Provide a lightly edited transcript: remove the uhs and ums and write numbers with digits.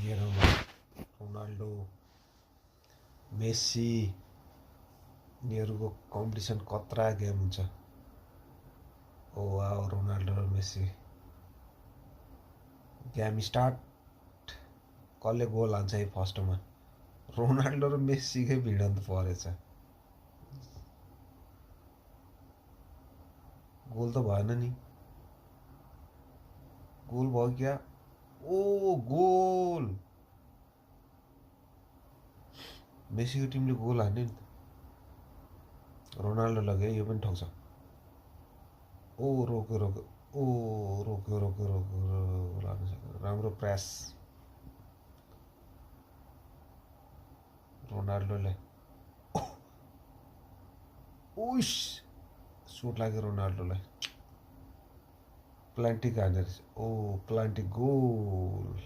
हेरौँला Ronaldo Messi यिनीहरूको competition कत्रा game हुन्छ। Oh wow Ronaldo र मेसी गेम स्टार्ट। कसले गोल हान्छ है फर्स्टमा? रोनाल्डो र मेसीकै भिडन्त परेछ। गोल त भएन नि। गोल भयो क्या? ओ गोल! मेसीको टिमले गोल हान्यो नि त। रोनाल्डो लग्यो यो पनि ठोक्छ। ओ रोक्यो रोक्यो ओ रोक्यो रोक्यो रोक्यो राम्रो प्रेस रोनाल्डोले। उइस सुट लाग्यो रोनाल्डोलाई। प्लान्टिक हानेर ओ प्लान्टिक गोल।